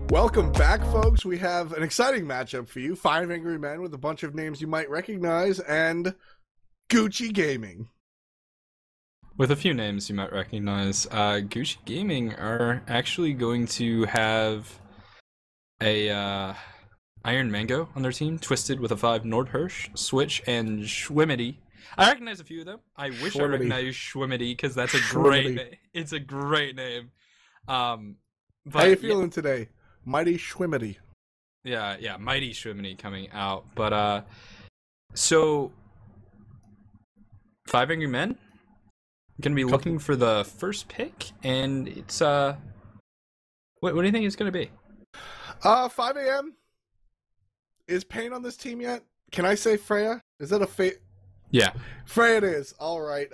Welcome back, folks. We have an exciting matchup for you. 5 Angry Men with a bunch of names you might recognize, and Gucci Gaming. With a few names you might recognize. Gucci Gaming are actually going to have a Iron Mango on their team, Twisted with a 5, Nordhirsch, Switch, and Schwimity. I recognize a few of them. I wish I recognized Schwimity, because that's a great name. It's a great name. But how you feeling today? Mighty Schwimity. Yeah, Mighty Schwimity coming out. But, so 5 Angry Men gonna be looking for the first pick, and it's, what do you think it's gonna be? 5 a.m. Is Pain on this team yet? Can I say Freya? Is that a Yeah. Freya it is. All right.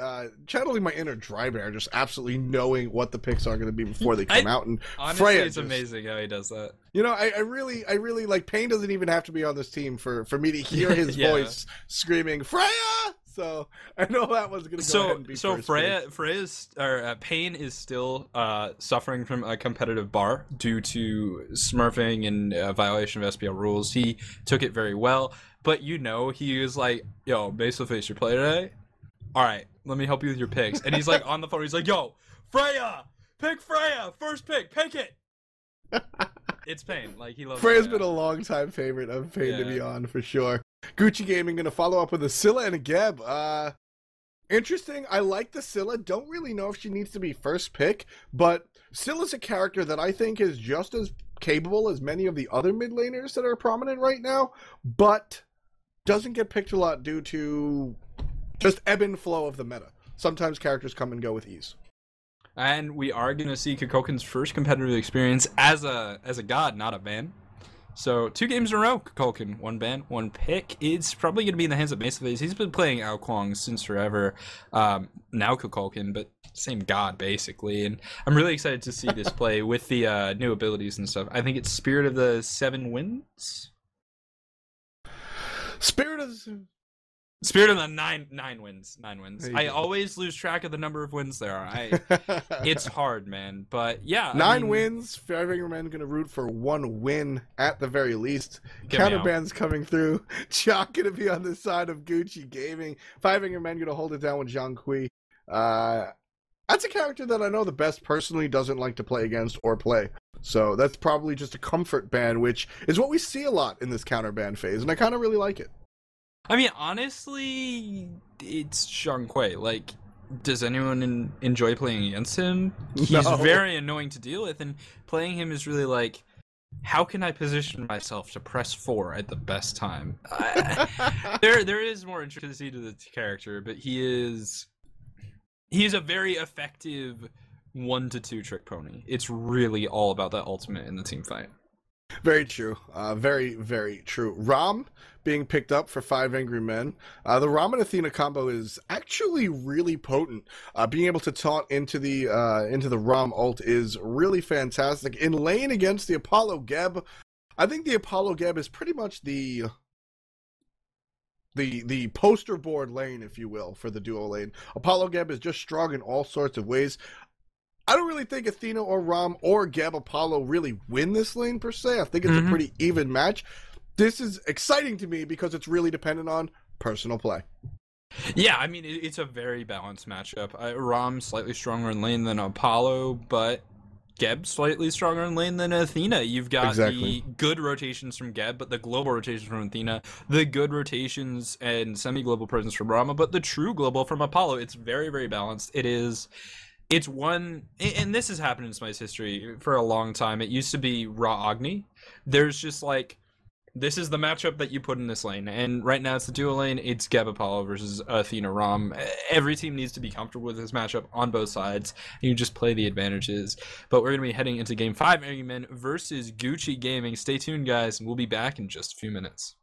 Channeling my inner Dry Bear, just absolutely knowing what the picks are going to be before they come out. And honestly, Freya it's amazing how he does that. You know, I really like Pain doesn't even have to be on this team for me to hear his voice screaming Freya. So I know that was going to go ahead and be first. Pain is still suffering from a competitive bar due to smurfing and violation of SPL rules. He took it very well, but you know, he was like, "Yo, Baselface, your play today? All right, let me help you with your picks." And he's like on the phone. He's like, "Yo, Freya, pick Freya, first pick it." It's Pain. Like, he loves Freya's been a long time favorite of Pain to be on for sure. Gucci Gaming gonna follow up with a Scylla and a Geb. Interesting. I like the Scylla. Don't really know if she needs to be first pick, but Scylla's a character that I think is just as capable as many of the other mid laners that are prominent right now, but doesn't get picked a lot due to just ebb and flow of the meta. Sometimes characters come and go with ease. And we are gonna see Kukulkan's first competitive experience as a god, not a ban. So 2 games in a row, Kukulkan, 1 ban, 1 pick. It's probably going to be in the hands of Baselface. He's been playing Ao Kuang since forever. Now Kukulkan, but same god, basically. And I'm really excited to see this play with the new abilities and stuff. I think it's Spirit of the 7 Winds? Spirit of the 9 wins. 9 wins. I always lose track of the number of wins there are. It's hard, man. But yeah, 9 wins. 5 Angry Men gonna root for 1 win at the very least. Counterbands coming through. Chalk gonna be on the side of Gucci Gaming. 5 Angry Men gonna hold it down with Zhang Kui. That's a character that I know the best personally doesn't like to play against or play. So that's probably just a comfort ban, which is what we see a lot in this counterban phase, and I kind of really like it. I mean, honestly, it's Zhang Kui. Like, does anyone enjoy playing against him? He's very annoying to deal with, and playing him is really like, how can I position myself to press 4 at the best time? There is more intricacy to the character, but he's a very effective 1 to 2 trick pony. It's really all about that ultimate in the team fight. Very true. Very, very true. Rom being picked up for 5 Angry Men. The Rom and Athena combo is actually really potent. Being able to taunt into the Rom ult is really fantastic. In lane against the Apollo Geb, I think the Apollo Geb is pretty much the poster board lane, if you will, for the duo lane. Apollo Geb is just strong in all sorts of ways. I don't really think Athena or Rom or Geb Apollo really win this lane per se. I think it's a pretty even match. This is exciting to me because it's really dependent on personal play. Yeah, I mean, it's a very balanced matchup. Rom slightly stronger in lane than Apollo, but Geb slightly stronger in lane than Athena. You've got the good rotations from Geb, but the global rotations from Athena. The good rotations and semi-global presence from Rama, but the true global from Apollo. It's very, very balanced. It's one, and this has happened in Smite's history for a long time. It used to be Raw Agni. There's just like, this is the matchup that you put in this lane, and right now it's the duo lane. It's Geb Apollo versus Athena Rom. Every team needs to be comfortable with this matchup on both sides, and you just play the advantages. But we're going to be heading into Game 5, Angry Men versus Gucci Gaming. Stay tuned, guys, and we'll be back in just a few minutes.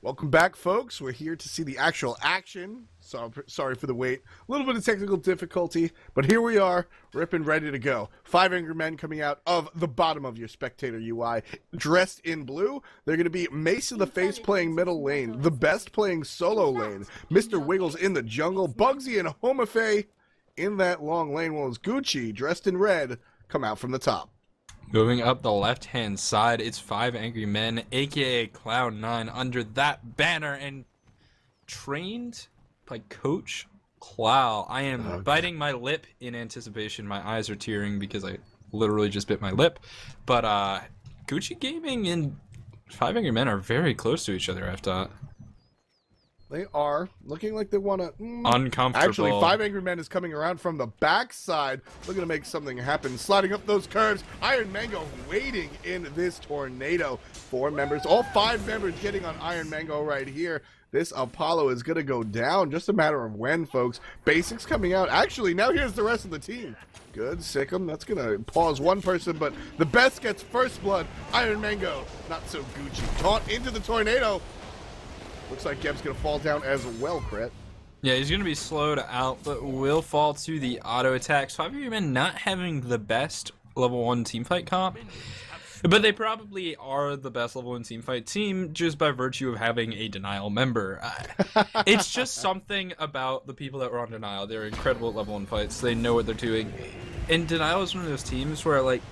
Welcome back, folks. We're here to see the actual action. So sorry for the wait. A little bit of technical difficulty, but here we are, ripping ready to go. 5 Angry Men coming out of the bottom of your spectator UI, dressed in blue. They're going to be Mace of the Face playing middle lane, the best playing solo lane, Mr. Wiggles in the jungle, Bugsy and Homafe in that long lane, while Gucci, dressed in red, come out from the top. Moving up the left-hand side, it's 5 Angry Men, aka Cloud9, under that banner and trained by Coach Clow. I am biting my lip in anticipation. My eyes are tearing because I literally just bit my lip. But Gucci Gaming and 5 Angry Men are very close to each other, I thought. They are looking like they want to. Uncomfortable. Actually, 5 Angry Men is coming around from the backside, looking to make something happen. Sliding up those curves. Iron Mango waiting in this tornado. 4 members, all 5 members getting on Iron Mango right here. This Apollo is going to go down. Just a matter of when, folks. Basics coming out. Actually, now here's the rest of the team. Good, Sikkim. That's going to pause one person, but the best gets first blood. Iron Mango, not so Gucci. Taunt into the tornado. Looks like Geb's going to fall down as well, Cret. Yeah, he's going to be slowed out, but will fall to the auto attacks. 5 Angry Men not having the best level 1 teamfight comp, but they probably are the best level 1 teamfight team just by virtue of having a Denial member. It's just something about the people that were on Denial. They're incredible at level 1 fights. They know what they're doing. And Denial is one of those teams where, like,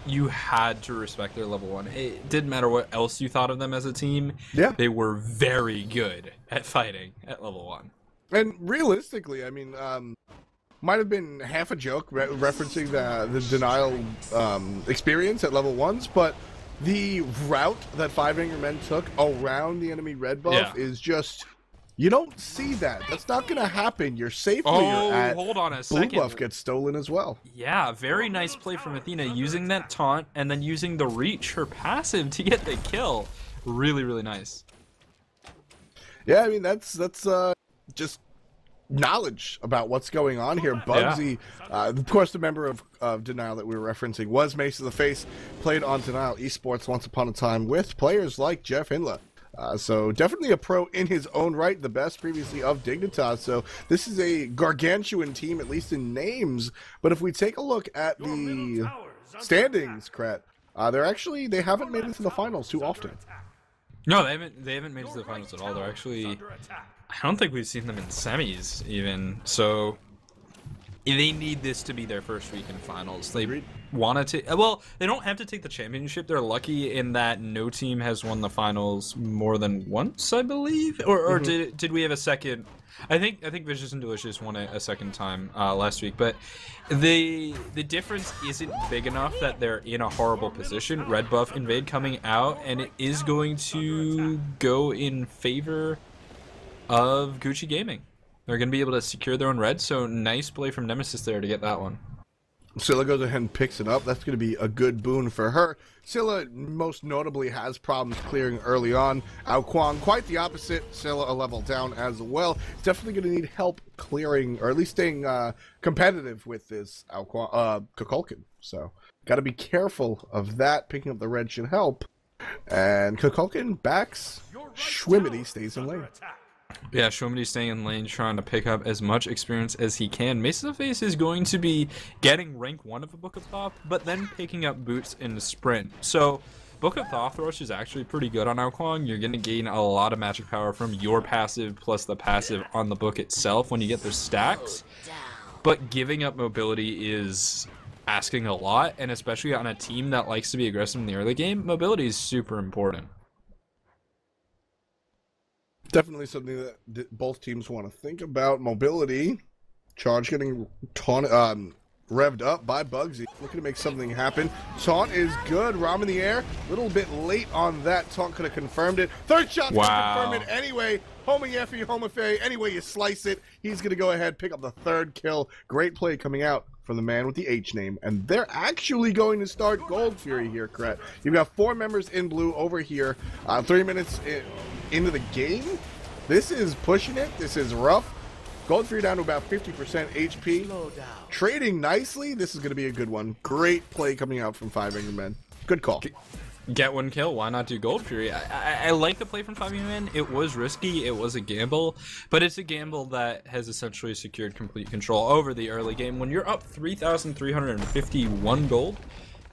you had to respect their level 1. It didn't matter what else you thought of them as a team. Yeah. They were very good at fighting at level 1. And realistically, I mean, might have been half a joke referencing the Denial experience at level 1s, but the route that 5 Angry Men took around the enemy red buff is just... You don't see that. That's not going to happen. You're safe where you're at. Hold on a second. Blue buff gets stolen as well. Yeah, very nice play from Athena, using that taunt and then using the reach, her passive, to get the kill. Really, really nice. Yeah, I mean, that's just knowledge about what's going on here. Bugsy, of course, the member of Denial that we were referencing was Mace of the Face, played on Denial Esports once upon a time with players like Jeff Hindla. So definitely a pro in his own right, the best previously of Dignitas. So this is a gargantuan team, at least in names. But if we take a look at the standings, Kret, they haven't made it to the finals too often. No, they haven't made it to the finals at all. They're actually, I don't think we've seen them in semis even. So they need this to be their first week in finals. They wanted to, well, they don't have to take the championship. They're lucky in that no team has won the finals more than once, I believe. Or did we have a second? I think Vicious and Delicious won it a second time last week. But the difference isn't big enough that they're in a horrible position. Red buff invade coming out, and it is going to go in favor of Gucci Gaming. They're going to be able to secure their own red, so nice play from Nemesis there to get that one. Scylla goes ahead and picks it up. That's going to be a good boon for her. Scylla most notably has problems clearing early on. Ao Kwang, quite the opposite. Scylla a level down as well. Definitely going to need help clearing, or at least staying competitive with this Ao Kwang, Kukulkan. So, got to be careful of that. Picking up the red should help. And Kukulkan backs. Schwimity stays in lane. Yeah, Shomity staying in lane, trying to pick up as much experience as he can. Mace of the Face is going to be getting rank 1 of a Book of Thoth, but then picking up boots in the sprint. So, Book of Thoth Rush is actually pretty good on Ao Kwang. You're going to gain a lot of magic power from your passive plus the passive on the book itself when you get those stacks. But giving up mobility is asking a lot, and especially on a team that likes to be aggressive in the early game, mobility is super important. Definitely something that both teams want to think about. Mobility. Charge getting revved up by Bugsy. Looking to make something happen. Taunt is good. Rom in the air. A little bit late on that. Taunt could have confirmed it. Third shot's going to confirm it anyway. Homie Homifay. Anyway you slice it. He's going to go ahead, pick up the 3rd kill. Great play coming out from the man with the H name. And they're actually going to start Gold Fury here, Kret. You've got 4 members in blue over here. 3 minutes into the game. This is pushing it. This is rough. Gold Fury down to about 50% HP. Trading nicely. This is going to be a good one. Great play coming out from 5 Angry Men. Good call. Get 1 kill. Why not do Gold Fury? I like the play from 5 Angry Men. It was risky. It was a gamble. But it's a gamble that has essentially secured complete control over the early game. When you're up 3,351 gold,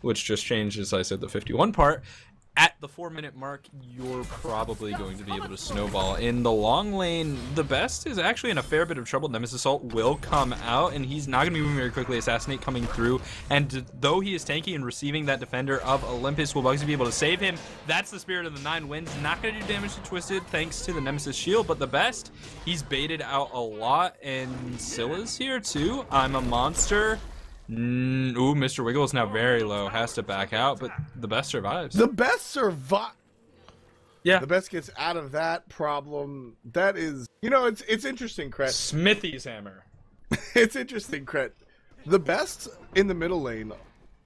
which just changed, as I said, the 51 part, at the 4-minute mark, you're probably going to be able to snowball. In the long lane, the best is actually in a fair bit of trouble. Nemesis Assault will come out, and he's not going to be moving very quickly. Assassinate coming through, and though he is tanky and receiving that defender of Olympus, will Bugsy be able to save him? That's the spirit of the 9 wins. Not going to do damage to Twisted thanks to the Nemesis shield, but the best, he's baited out a lot, and Scylla's here too. I'm a monster. Ooh, Mr. Wiggle is now very low, has to back out, but the best survives. The best survive. Yeah. The best gets out of that problem. That is, you know, it's interesting, Cret. Smithy's hammer. It's interesting, Cret. The best in the middle lane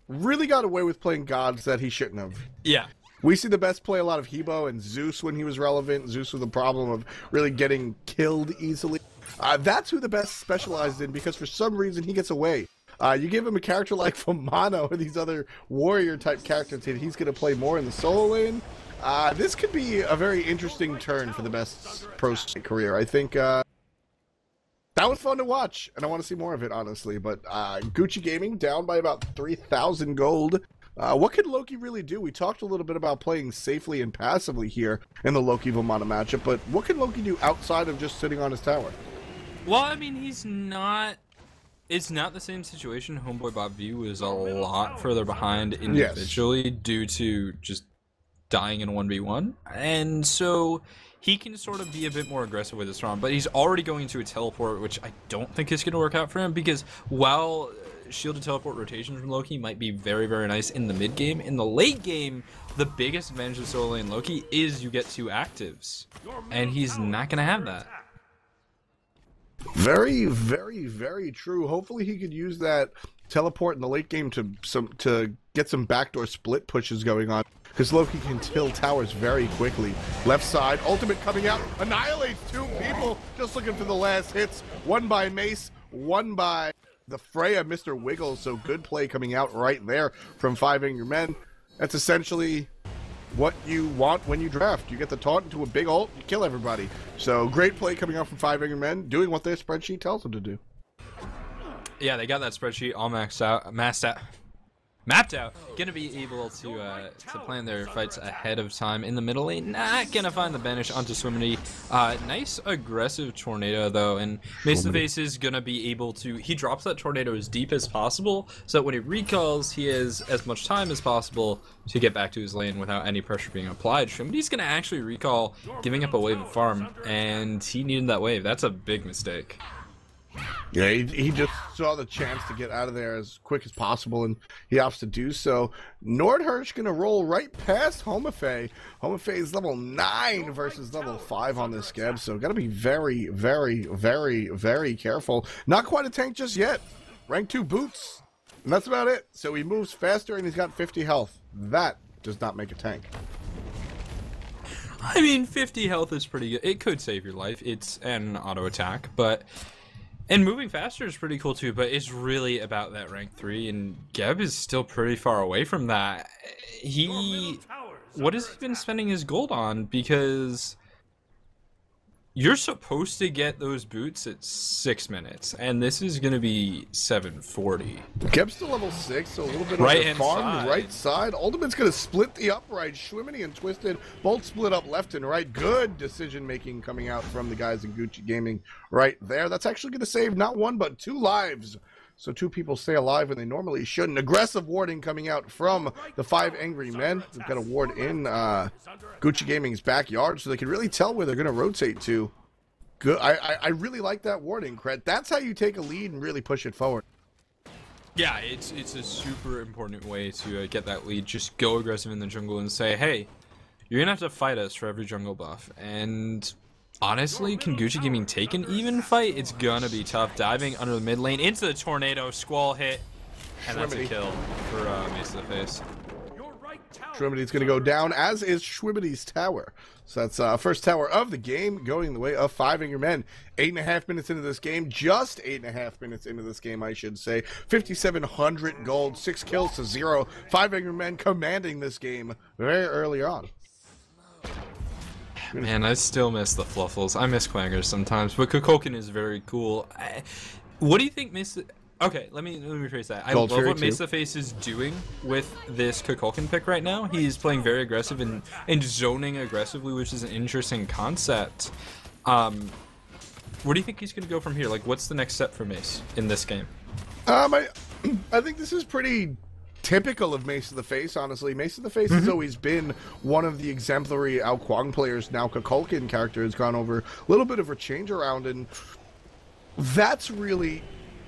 really got away with playing gods that he shouldn't have. Yeah. We see the best play a lot of Hebo and Zeus when he was relevant. Zeus with the problem of really getting killed easily. That's who the best specialized in, because for some reason he gets away. You give him a character like Famano or these other warrior-type characters, and he's going to play more in the solo lane. This could be a very interesting turn for the best pro career. I think that was fun to watch, and I want to see more of it, honestly. But Gucci Gaming down by about 3,000 gold. What could Loki really do? We talked a little bit about playing safely and passively here in the Loki-Vomana matchup, but what can Loki do outside of just sitting on his tower? Well, I mean, he's not... It's not the same situation. Homeboy Bob V was a lot further behind individually due to just dying in a 1v1. And so he can sort of be a bit more aggressive with his round, but he's already going to a teleport, which I don't think is going to work out for him, because while shielded teleport rotation from Loki might be very, very nice in the mid game, in the late game, the biggest advantage of solo lane Loki is you get 2 actives, and he's not going to have that. Very, very, very true. Hopefully he could use that teleport in the late game to get some backdoor split pushes going on, because Loki can kill towers very quickly. Left side, ultimate coming out, annihilates 2 people, just looking for the last hits. One by Mace, one by the Freya, Mr. Wiggle. So good play coming out right there from 5 Angry Men. That's essentially what you want when you draft. You get the taunt into a big ult, you kill everybody. So great play coming out from 5 Angry Men, doing what their spreadsheet tells them to do. Yeah, they got that spreadsheet all mapped out. Gonna be able to plan their fights ahead of time in the middle lane. Not gonna find the banish onto Swimity. Nice aggressive tornado though, and Mace the Face is gonna be able to. He drops that tornado as deep as possible, so that when he recalls, he has as much time as possible to get back to his lane without any pressure being applied. Swimity's gonna actually recall, giving up a wave of farm, and he needed that wave. That's a big mistake. Yeah, he just saw the chance to get out of there as quick as possible, and he opts to do so. Nordhirsch gonna roll right past Homafei. Homafei is level 9 versus level 5 on this scab, so gotta be very, very, very, very careful. Not quite a tank just yet. Rank 2 boots, and that's about it. So he moves faster, and he's got 50 health. That does not make a tank. I mean, 50 health is pretty good. It could save your life. It's an auto attack, but... And moving faster is pretty cool too, but it's really about that rank 3, and Geb is still pretty far away from that. What has he been spending his gold on? Because you're supposed to get those boots at 6 minutes, and this is going to be 740. Geb's still level 6, so a little bit right on the farm, right side. Ultimate's going to split the upright. Schwimity and Twisted both split up left and right. Good decision-making coming out from the guys in Gucci Gaming right there. That's actually going to save not 1, but 2 lives. So 2 people stay alive when they normally shouldn't. Aggressive warding coming out from the 5 Angry Men. They've got a ward in Gucci Gaming's backyard, so they can really tell where they're going to rotate to. Good. I really like that warding, Cret. That's how you take a lead and really push it forward. Yeah, it's a super important way to get that lead. Just go aggressive in the jungle and say, hey, you're going to have to fight us for every jungle buff. And... honestly, can Gucci Gaming take an even fight? It's gonna be tough. Diving under the mid lane into the tornado, squall hit, and that's a kill for Mace to the Face. Schwimity's gonna go down, as is Schwimity's tower. So that's first tower of the game, going the way of 5 Angry Men. 8.5 minutes into this game, just 8.5 minutes into this game, I should say. 5,700 gold, 6 kills to 0. 5 Angry Men commanding this game very early on. Man, I still miss the Fluffles. I miss Quangers sometimes, but Kukulkan is very cool. What do you think Okay, let me rephrase that. I Gold love Fury what too. Mesa Face is doing with this Kukulkan pick right now. He's playing very aggressive and zoning aggressively, which is an interesting concept. Where do you think he's going to go from here? Like, what's the next step for Mace in this game? I think this is pretty typical of Mace of the Face, honestly. Mace of the Face has always been one of the exemplary Ao Kuang players. Now Kukulkan character has gone over a little bit of a change around, and that's really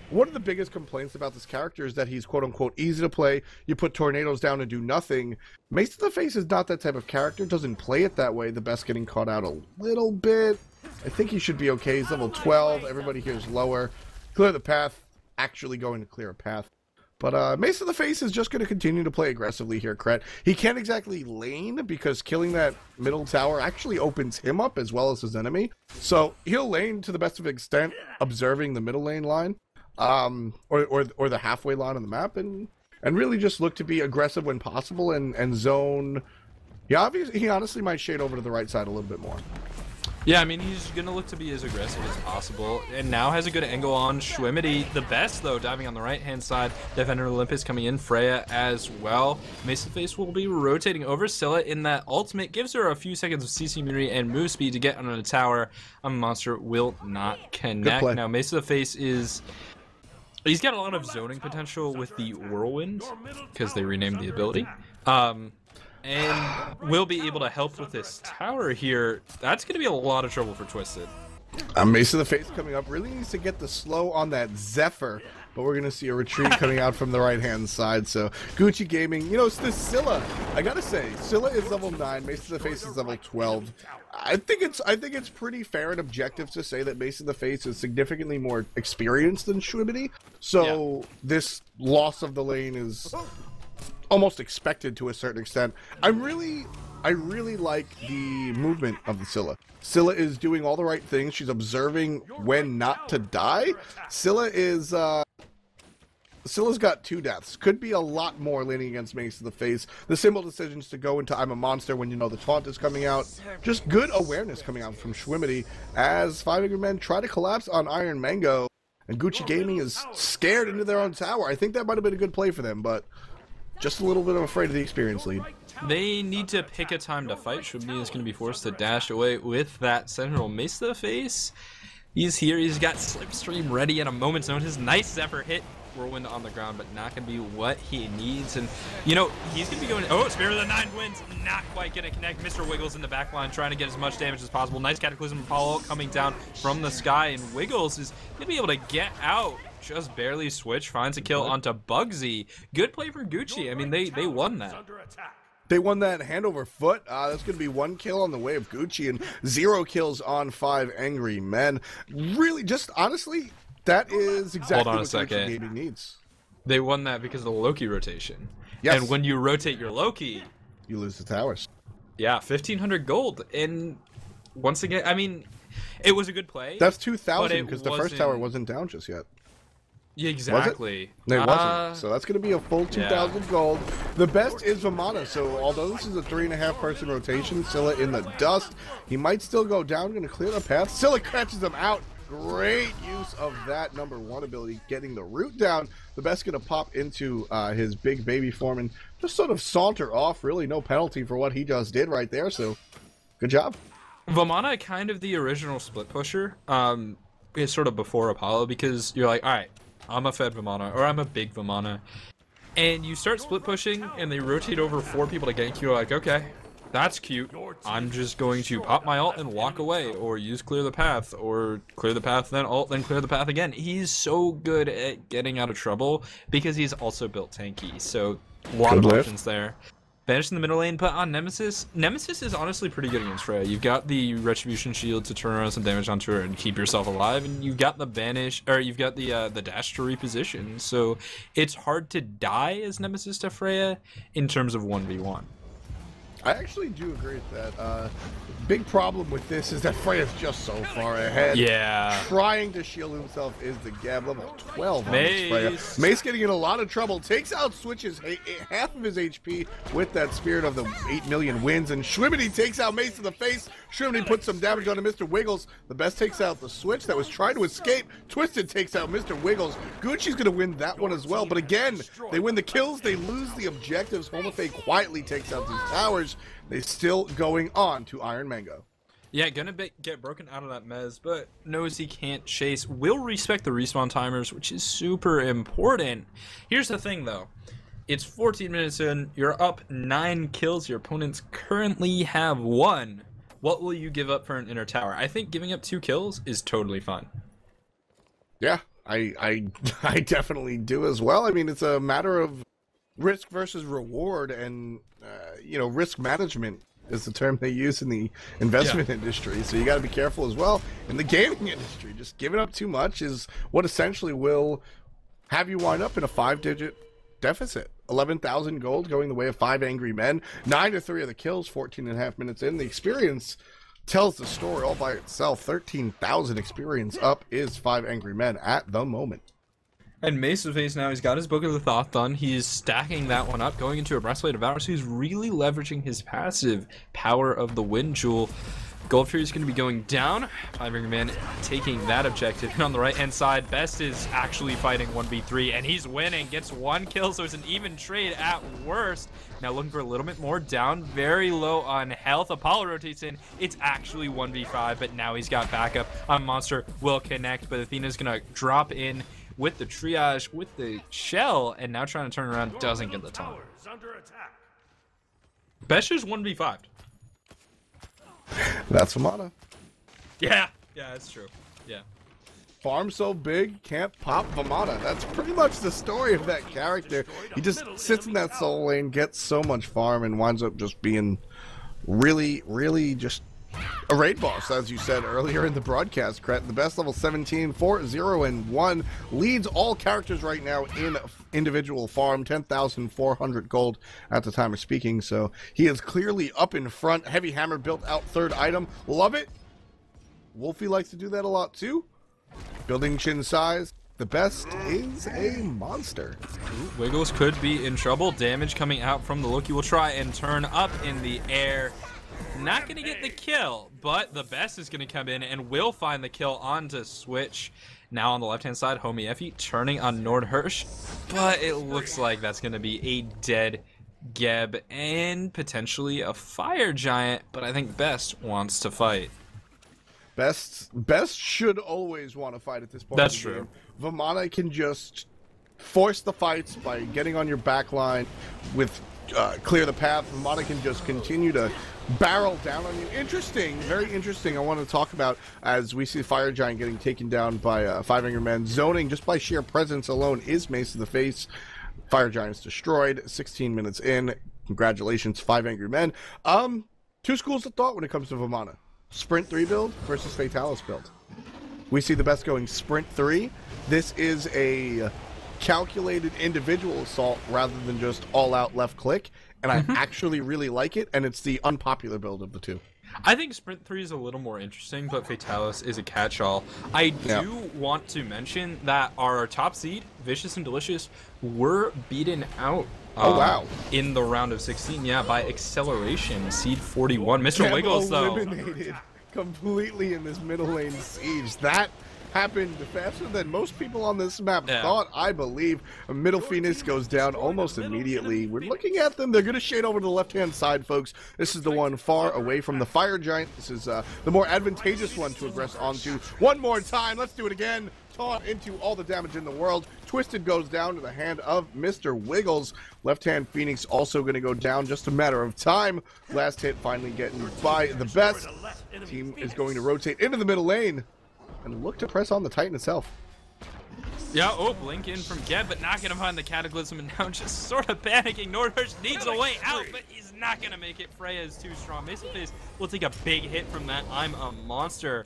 one of the biggest complaints about this character is that he's quote-unquote easy to play. You put tornadoes down and do nothing. Mace of the Face is not that type of character, doesn't play it that way. The best getting caught out a little bit. I think he should be okay. He's level 12. Everybody here is lower. Clear the path. Actually going to clear a path. But Mace of the Face is just going to continue to play aggressively here, Kret. He can't exactly lane because killing that middle tower actually opens him up as well as his enemy. So he'll lane to the best of extent, observing the middle lane line. Or the halfway line on the map, and really just look to be aggressive when possible and zone. He honestly might shade over to the right side a little bit more. Yeah, I mean, he's going to look to be as aggressive as possible, and now has a good angle on Schwimity. The best, though, diving on the right-hand side. Defender Olympus coming in, Freya as well. Mace of the Face will be rotating over Scylla in that ultimate. Gives her a few seconds of CC immunity and move speed to get under the tower. A monster will not connect. Now, Mace of the Face is... He's got a lot of zoning potential with the Whirlwind, because they renamed the ability. And will be able to help with this tower here. That's going to be a lot of trouble for Twisted. Mace of the Face coming up really needs to get the slow on that Zephyr, but we're going to see a retreat coming out from the right-hand side. So Gucci Gaming, you know, it's this Scylla. I got to say, Scylla is level 9, Mace of the Face is level 12. I think it's pretty fair and objective to say that Mace of the Face is significantly more experienced than Schwimity. So this loss of the lane is almost expected to a certain extent. I really like the movement of the Scylla. Scylla is doing all the right things. She's observing when not to die. Scylla's got 2 deaths. Could be a lot more leaning against Mace of the Face. The simple decisions to go into I'm a monster when you know the taunt is coming out. Just good awareness coming out from Schwimity as 5 Angry Men try to collapse on Iron Mango. And Gucci Gaming is scared into their own tower. I think that might have been a good play for them, but just a little bit afraid of the experience lead. They need to pick a time to fight. Schwimity is going to be forced to dash away with that Sentinel. Mace of the Face, he's here. He's got Slipstream ready at a moment's notice. Nice Zephyr hit. Whirlwind on the ground, but not going to be what he needs. And, you know, he's going to be going... Oh, Spirit of the Nine Winds, not quite going to connect. Mr. Wiggles in the back line trying to get as much damage as possible. Nice Cataclysm Apollo coming down from the sky, and Wiggles is going to be able to get out. Just barely switch, finds a kill onto Bugsy. Good play from Gucci. I mean, they won that. They won that hand over foot. That's going to be 1 kill on the way of Gucci and 0 kills on 5 Angry Men. Really, just honestly... That is exactly what Gucci Gaming needs. They won that because of the Loki rotation. Yes. And when you rotate your Loki... You lose the towers. Yeah, 1,500 gold. And once again, I mean, it was a good play. That's 2,000 because the first tower wasn't down just yet. Yeah, exactly. Was it? It wasn't. So that's going to be a full 2,000 gold. The best is Vamana. So although this is a 3.5 person rotation, Scylla in the dust. He might still go down. Going to clear the path. Scylla catches him out. Great use of that number 1 ability, getting the root down. The best going to pop into his big baby form and just sort of saunter off. Really no penalty for what he just did right there. So good job. Vamana, kind of the original split pusher. Is sort of before Apollo, because you're like, all right, I'm a fed Vamana, or I'm a big Vamana. And you start split pushing, and they rotate over 4 people to gank you. You're like, okay, that's cute. I'm just going to pop my ult and walk away, or use clear the path, or clear the path, then ult, then clear the path again. He's so good at getting out of trouble because he's also built tanky. So a lot of options there. Vanish in the middle lane, put on Nemesis. Nemesis is honestly pretty good against Freya. You've got the Retribution Shield to turn around some damage onto her and keep yourself alive, and you've got the banish, or you've got the dash to reposition. So it's hard to die as Nemesis to Freya in terms of 1v1. I actually do agree with that. Big problem with this is that Freya's just so far ahead. Yeah. Trying to shield himself is the Gab, level 12 on Mace. Freya. Mace getting in a lot of trouble. Takes out Switch's half of his HP with that Spirit of the 8 million wins. And Schwimity takes out Mace in the face. Schwimity puts some damage onto Mr. Wiggles. The Best takes out the Switch that was trying to escape. Twisted takes out Mr. Wiggles. Gucci's going to win that one as well. But again, they win the kills. They lose the objectives. Homofay quietly takes out these towers. They're still going on to Iron Mango. Yeah, gonna get broken out of that mez, but knows he can't chase. Will respect the respawn timers, which is super important. Here's the thing, though. It's 14 minutes in. You're up 9 kills. Your opponents currently have 1. What will you give up for an inner tower? I think giving up 2 kills is totally fine. Yeah, I definitely do as well. I mean, it's a matter of risk versus reward, and you know, risk management is the term they use in the investment industry. So you got to be careful as well in the gaming industry. Just giving up too much is what essentially will have you wind up in a 5-digit deficit. 11,000 gold going the way of 5 angry men. 9-3 of the kills, 14.5 minutes in. The experience tells the story all by itself. 13,000 experience up is 5 angry men at the moment. And Mace of Face now, he's got his Book of the Thoth done. He's stacking that one up, going into a Breastplate of Ours. He's really leveraging his passive Power of the Wind Jewel. Gold Fury is going to be going down. 5 Angry Man taking that objective. And on the right-hand side, Best is actually fighting 1v3, and he's winning. Gets 1 kill, so it's an even trade at worst. Now looking for a little bit more, down very low on health. Apollo rotates in. It's actually 1v5, but now he's got backup. Monster will connect, but Athena's going to drop in with the triage, with the shell, and now trying to turn around, doesn't get the time. Best is 1v5. That's Vamana. Yeah, that's true. Yeah. Farm so big, can't pop Vamana. That's pretty much the story of that character. He just sits in that soul lane, gets so much farm, and winds up just being really, really just a raid boss, as you said earlier in the broadcast, Cret. The Best level 17, 4, 0, and 1. Leads all characters right now in individual farm. 10,400 gold at the time of speaking. So he is clearly up in front. Heavy Hammer built out 3rd item. Love it. Wolfie likes to do that a lot too. Building chin size. The Best is a monster. Ooh, Wiggles could be in trouble. Damage coming out from the Loki will try and turn up in the air. Not going to get the kill, but the Best is going to come in and will find the kill onto Switch. Now on the left-hand side, Homie Effie turning on Nordhirsch, but it looks like that's going to be a dead Geb and potentially a Fire Giant, but I think Best wants to fight. Best should always want to fight at this point. That's true. Vamana can just force the fights by getting on your back line with clear the path. Vamana can just continue to barrel down on you. Interesting, very interesting. I want to talk about as we see Fire Giant getting taken down by 5 Angry Men. Zoning just by sheer presence alone is Mace to the face. Fire Giant's destroyed. 16 minutes in. Congratulations, 5 Angry Men. 2 schools of thought when it comes to Vamana. Sprint 3 build versus Fatalis build. We see the Best going Sprint 3. This is a calculated individual assault rather than just all-out left click, and I actually really like it, and it's the unpopular build of the 2. I think Sprint 3 is a little more interesting, but Fatalis is a catch-all. I do want to mention that our top seed, Vicious and Delicious, were beaten out in the round of 16, by Acceleration, seed 41. Mr. Wiggles, though. Eliminated completely in this middle lane siege. That happened faster than most people on this map thought, I believe. A Middle Phoenix goes down almost immediately. We're looking at them. They're going to shade over to the left-hand side, folks. This is the one far away from the Fire Giant. This is the more advantageous one to aggress onto. One more time. Let's do it again. Taunt into all the damage in the world. Twisted goes down to the hand of Mr. Wiggles. Left-hand Phoenix also going to go down. Just a matter of time. Last hit finally getting by the Best. Team is going to rotate into the middle lane and look to press on the Titan itself. Yeah, blink in from Geb, but not going to find the Cataclysm, and now just sort of panicking. Nordhirsch needs a way out, but he's not going to make it. Freya is too strong. Mason Face will take a big hit from that. I'm a monster.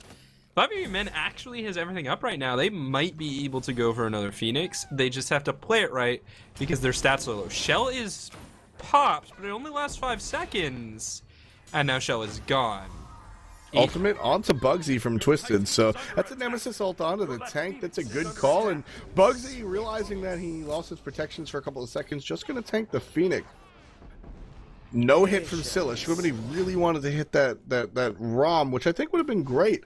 5 Men actually has everything up right now. They might be able to go for another Phoenix. They just have to play it right because their stats are low. Shell is pops, but it only lasts 5 seconds. And now Shell is gone. Ultimate onto Bugsy from Twisted, so that's a Nemesis ult onto the tank. That's a good call, and Bugsy, realizing that he lost his protections for a couple of seconds, just going to tank the Phoenix. No hit from Scylla. Shwibity really wanted to hit that ROM, which I think would have been great.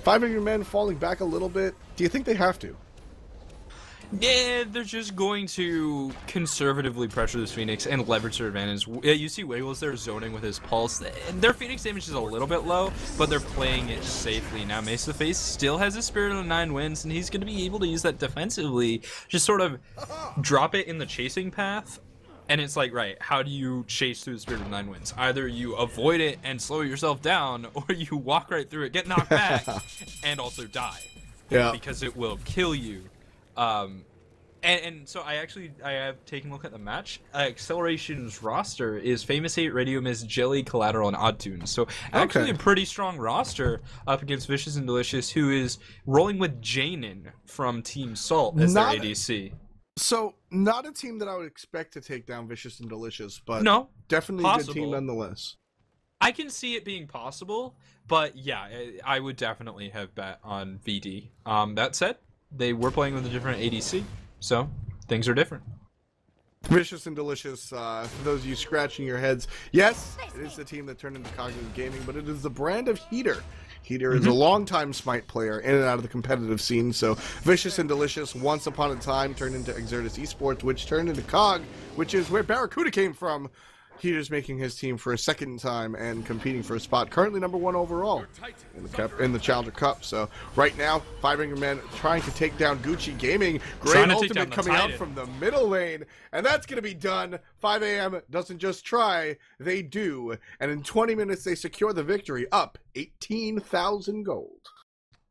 500 men falling back a little bit. Do you think they have to? Yeah, they're just going to conservatively pressure this Phoenix and leverage their advantage. You see Wiggles there zoning with his pulse. Their Phoenix damage is a little bit low, but they're playing it safely. Now Mace of the Face still has his Spirit of the 9 wins, and he's going to be able to use that defensively. Just sort of drop it in the chasing path. And it's like, right, how do you chase through the Spirit of 9 wins? Either you avoid it and slow yourself down, or you walk right through it, get knocked back, and also die. Yeah. Because it will kill you. And so I have taken a look at the match. Acceleration's roster is Famous 8, Radio Miss, Jelly, Collateral, and Oddtunes. So actually a pretty strong roster up against Vicious and Delicious, who is rolling with Janin from Team Salt as their ADC. So, not a team that I would expect to take down Vicious and Delicious, but no, definitely possible. A good team nonetheless. I can see it being possible, but yeah, I would definitely have bet on VD. That said, they were playing with a different ADC, so things are different. Vicious and Delicious, for those of you scratching your heads, yes, it is the team that turned into Cognitive Gaming, but it is the brand of Heater. Heater is a longtime Smite player in and out of the competitive scene, so Vicious and Delicious once upon a time turned into Exertus Esports, which turned into COG, which is where Barracuda came from. Heater's making his team for a second time and competing for a spot, currently #1 overall in the Challenger Cup. So right now, 500 men trying to take down Gucci Gaming. Great ultimate coming out from the middle lane, and that's going to be done. 5 a.m. doesn't just try, they do. And in 20 minutes, they secure the victory, up 18,000 gold.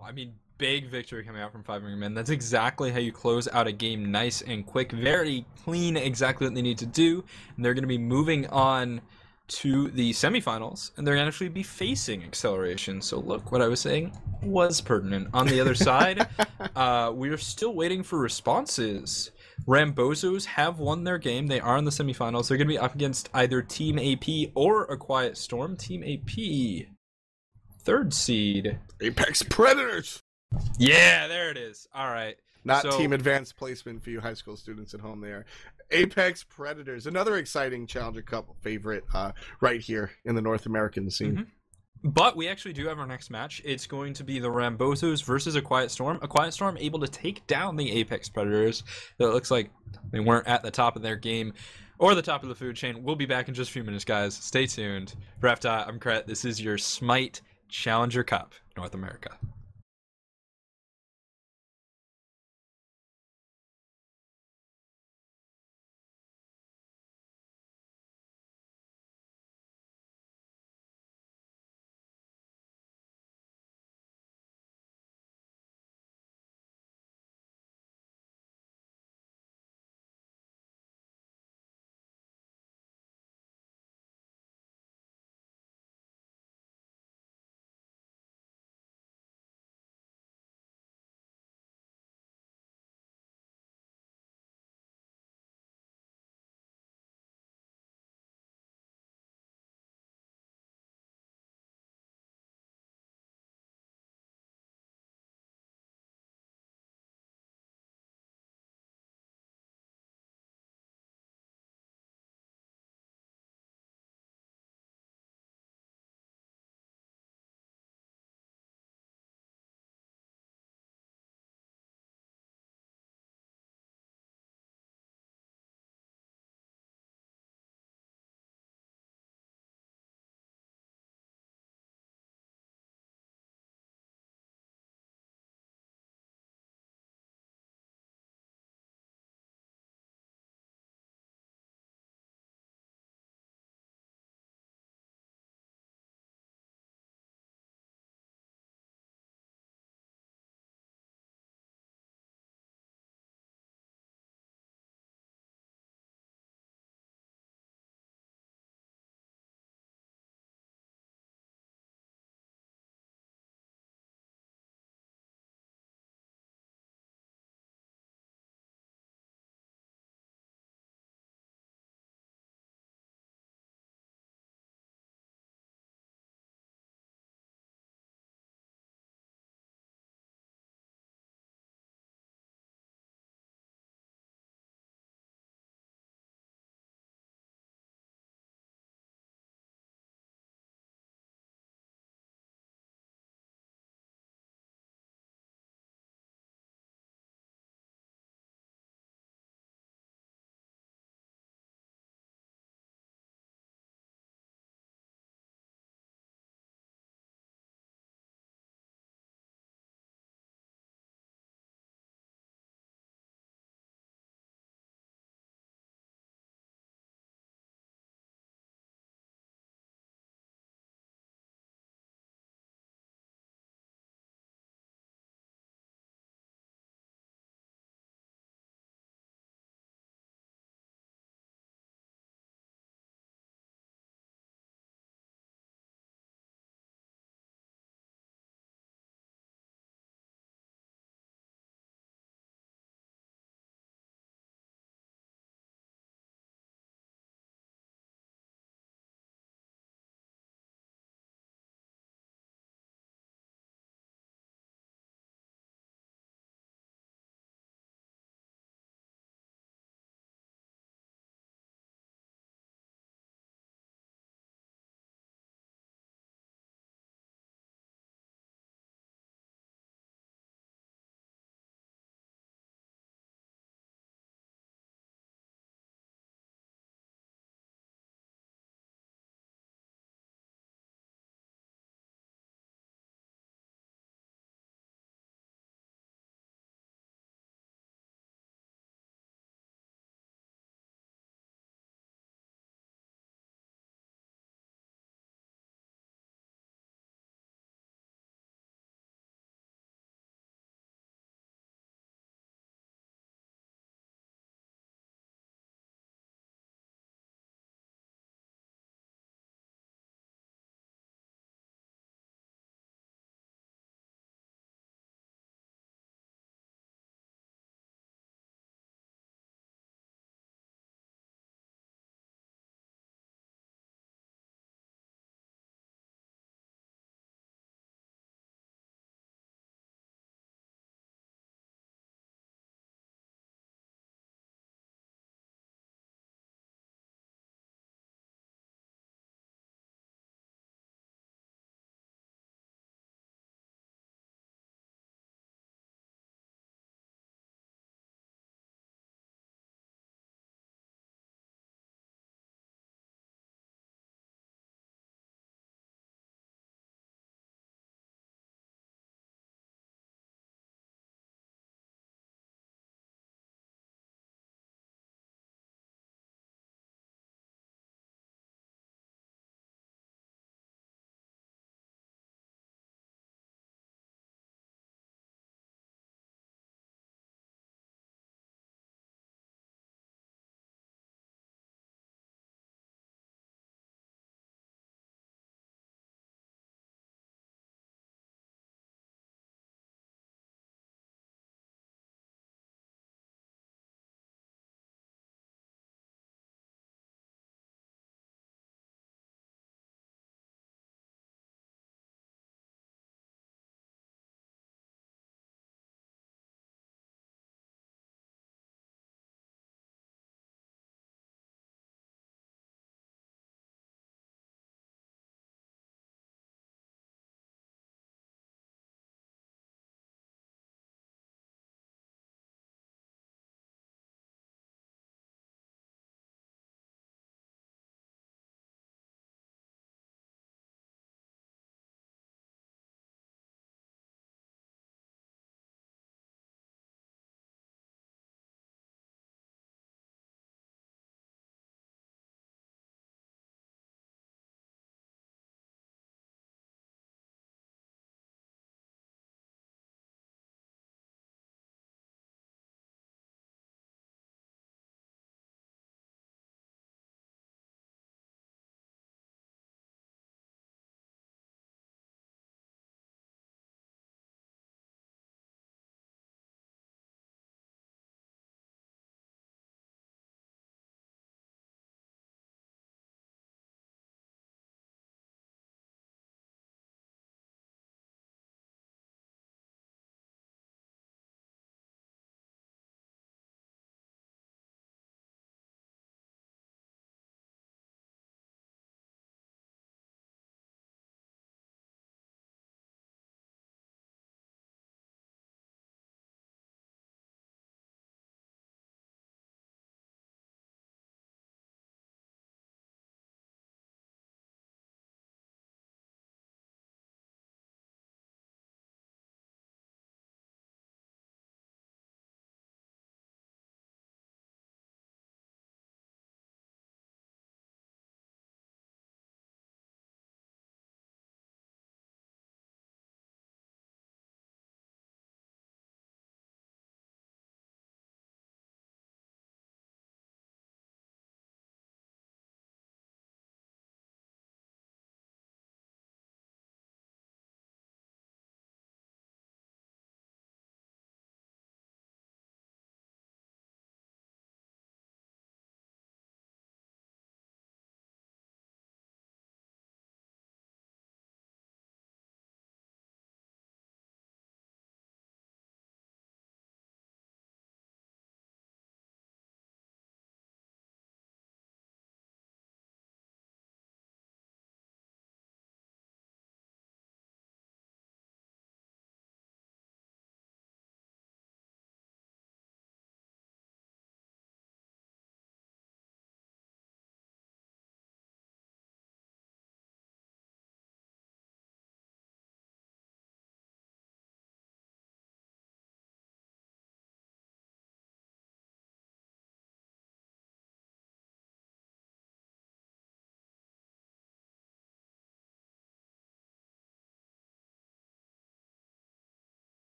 I mean, big victory coming out from 500 men. That's exactly how you close out a game nice and quick. Very clean, exactly what they need to do. And they're going to be moving on to the semifinals, and they're going to actually be facing Acceleration. So look, what I was saying was pertinent. On the other side, we are still waiting for responses. Rambozos have won their game. They are in the semifinals. They're going to be up against either Team AP or A Quiet Storm. Team AP, 3rd seed. Apex Predators! Yeah, there it is. All right. Not Team Advanced Placement for you high school students at home there. Apex Predators, another exciting Challenger Cup favorite right here in the North American scene. But we actually do have our next match. It's going to be the Rambozos versus A Quiet Storm. A Quiet Storm able to take down the Apex Predators. It looks like they weren't at the top of their game or the top of the food chain. We'll be back in just a few minutes, guys. Stay tuned. For FTI, I'm Kret. This is your Smite Challenger Cup, North America.